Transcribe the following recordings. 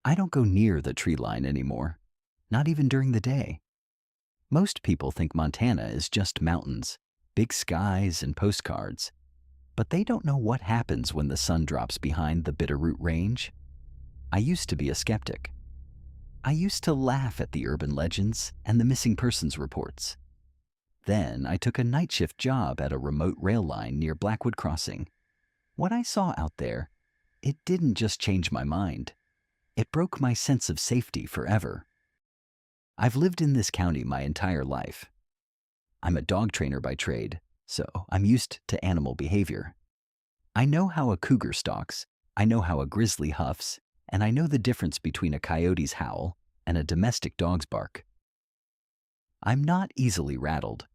I don't go near the tree line anymore, not even during the day. Most people think Montana is just mountains, big skies, and postcards, but they don't know what happens when the sun drops behind the Bitterroot Range. I used to be a skeptic. I used to laugh at the urban legends and the missing persons reports. Then I took a night shift job at a remote rail line near Blackwood Crossing. What I saw out there, it didn't just change my mind. It broke my sense of safety forever. I've lived in this county my entire life. I'm a dog trainer by trade, so I'm used to animal behavior. I know how a cougar stalks, I know how a grizzly huffs, and I know the difference between a coyote's howl and a domestic dog's bark. I'm not easily rattled.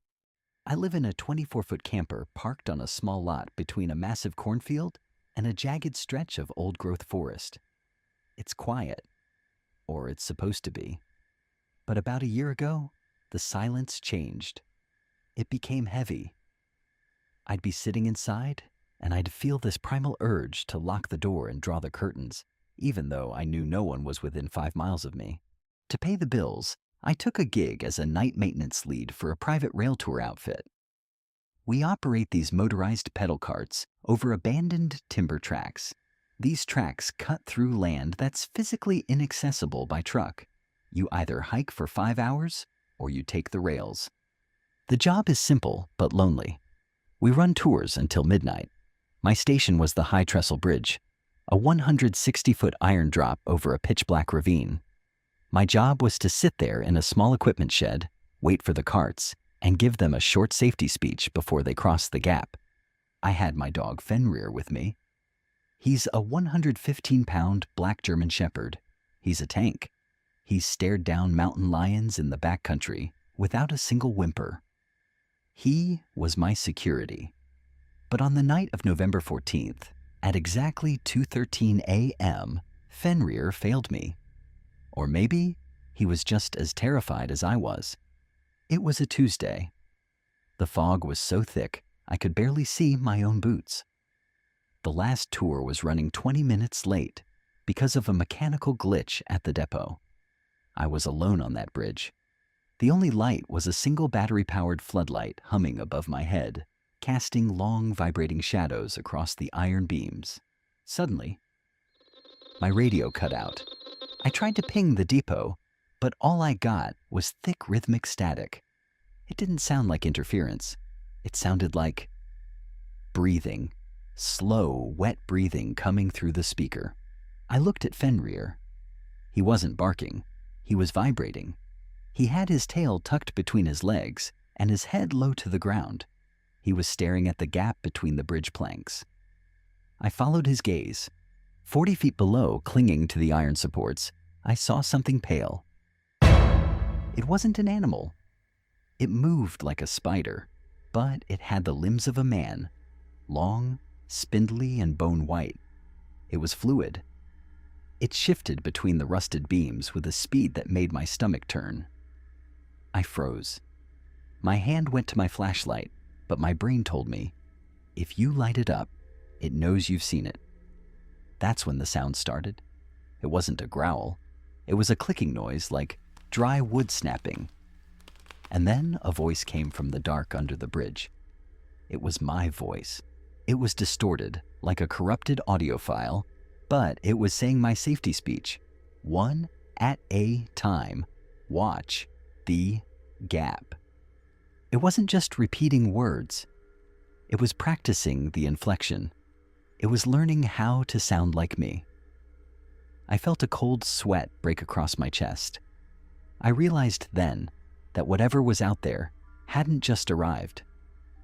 I live in a 24-foot camper parked on a small lot between a massive cornfield and a jagged stretch of old-growth forest. It's quiet, or it's supposed to be. But about a year ago, the silence changed. It became heavy. I'd be sitting inside, and I'd feel this primal urge to lock the door and draw the curtains, even though I knew no one was within 5 miles of me. To pay the bills, I took a gig as a night maintenance lead for a private rail tour outfit. We operate these motorized pedal carts over abandoned timber tracks. These tracks cut through land that's physically inaccessible by truck. You either hike for 5 hours or you take the rails. The job is simple but lonely. We run tours until midnight. My station was the High Trestle Bridge, a 160-foot iron drop over a pitch-black ravine. My job was to sit there in a small equipment shed, wait for the carts, and give them a short safety speech before they crossed the gap. I had my dog Fenrir with me. He's a 115-pound black German Shepherd. He's a tank. He's stared down mountain lions in the backcountry without a single whimper. He was my security. But on the night of November 14th, at exactly 2:13 a.m., Fenrir failed me. Or maybe he was just as terrified as I was. It was a Tuesday. The fog was so thick I could barely see my own boots. The last tour was running 20 minutes late because of a mechanical glitch at the depot. I was alone on that bridge. The only light was a single battery-powered floodlight humming above my head, casting long, vibrating shadows across the iron beams. Suddenly, my radio cut out. I tried to ping the depot, but all I got was thick rhythmic static. It didn't sound like interference. It sounded like breathing, slow, wet breathing coming through the speaker. I looked at Fenrir. He wasn't barking. He was vibrating. He had his tail tucked between his legs and his head low to the ground. He was staring at the gap between the bridge planks. I followed his gaze. 40 feet below, clinging to the iron supports, I saw something pale. It wasn't an animal. It moved like a spider, but it had the limbs of a man, long, spindly, and bone white. It was fluid. It shifted between the rusted beams with a speed that made my stomach turn. I froze. My hand went to my flashlight, but my brain told me, if you light it up, it knows you've seen it. That's when the sound started. It wasn't a growl. It was a clicking noise like dry wood snapping. And then a voice came from the dark under the bridge. It was my voice. It was distorted, like a corrupted audio file, but it was saying my safety speech. One at a time. Watch the gap. It wasn't just repeating words. It was practicing the inflection. It was learning how to sound like me. I felt a cold sweat break across my chest. I realized then that whatever was out there hadn't just arrived.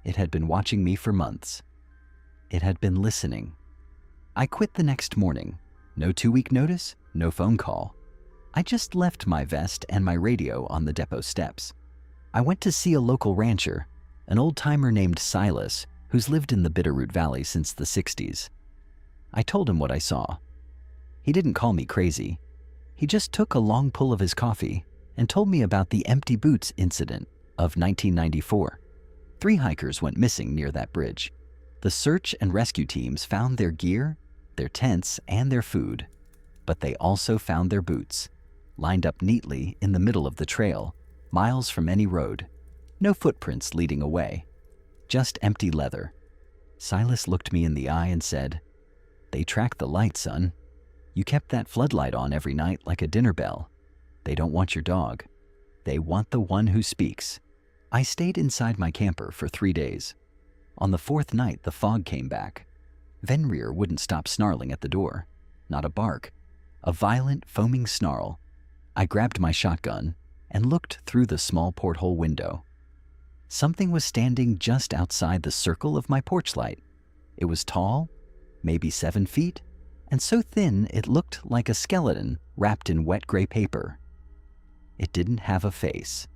It had been watching me for months. It had been listening. I quit the next morning. No 2-week notice, no phone call. I just left my vest and my radio on the depot steps. I went to see a local rancher, an old-timer named Silas, who's lived in the Bitterroot Valley since the 60s. I told him what I saw. He didn't call me crazy. He just took a long pull of his coffee and told me about the empty boots incident of 1994. 3 hikers went missing near that bridge. The search and rescue teams found their gear, their tents, and their food, But they also found their boots, lined up neatly in the middle of the trail, miles from any road. No footprints leading away, just empty leather. Silas looked me in the eye and said, "They track the light, son. You kept that floodlight on every night like a dinner bell. They don't want your dog. They want the one who speaks." I stayed inside my camper for 3 days. On the 4th night, the fog came back. Venrir wouldn't stop snarling at the door. Not a bark, a violent, foaming snarl. I grabbed my shotgun and looked through the small porthole window. Something was standing just outside the circle of my porch light. It was tall, maybe 7 feet, and so thin it looked like a skeleton wrapped in wet gray paper. It didn't have a face,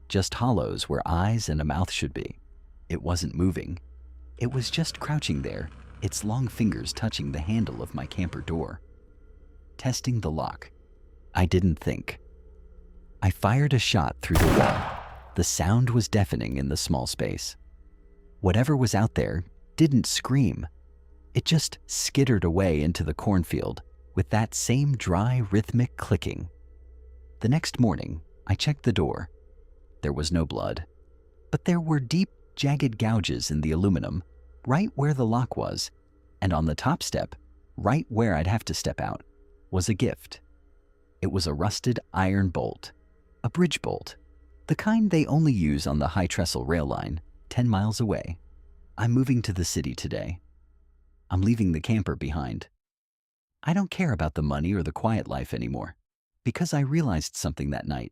just hollows where eyes and a mouth should be. It wasn't moving. It was just crouching there, its long fingers touching the handle of my camper door. Testing the lock. I didn't think. I fired a shot through the wall. The sound was deafening in the small space. Whatever was out there didn't scream. It just skittered away into the cornfield with that same dry, rhythmic clicking. The next morning, I checked the door. There was no blood, but there were deep, jagged gouges in the aluminum, right where the lock was, and on the top step, right where I'd have to step out, was a gift. It was a rusted iron bolt, a bridge bolt, the kind they only use on the high trestle rail line, 10 miles away. I'm moving to the city today. I'm leaving the camper behind. I don't care about the money or the quiet life anymore, because I realized something that night.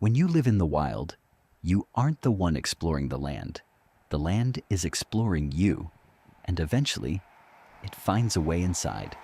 When you live in the wild, you aren't the one exploring the land. The land is exploring you, and eventually, it finds a way inside.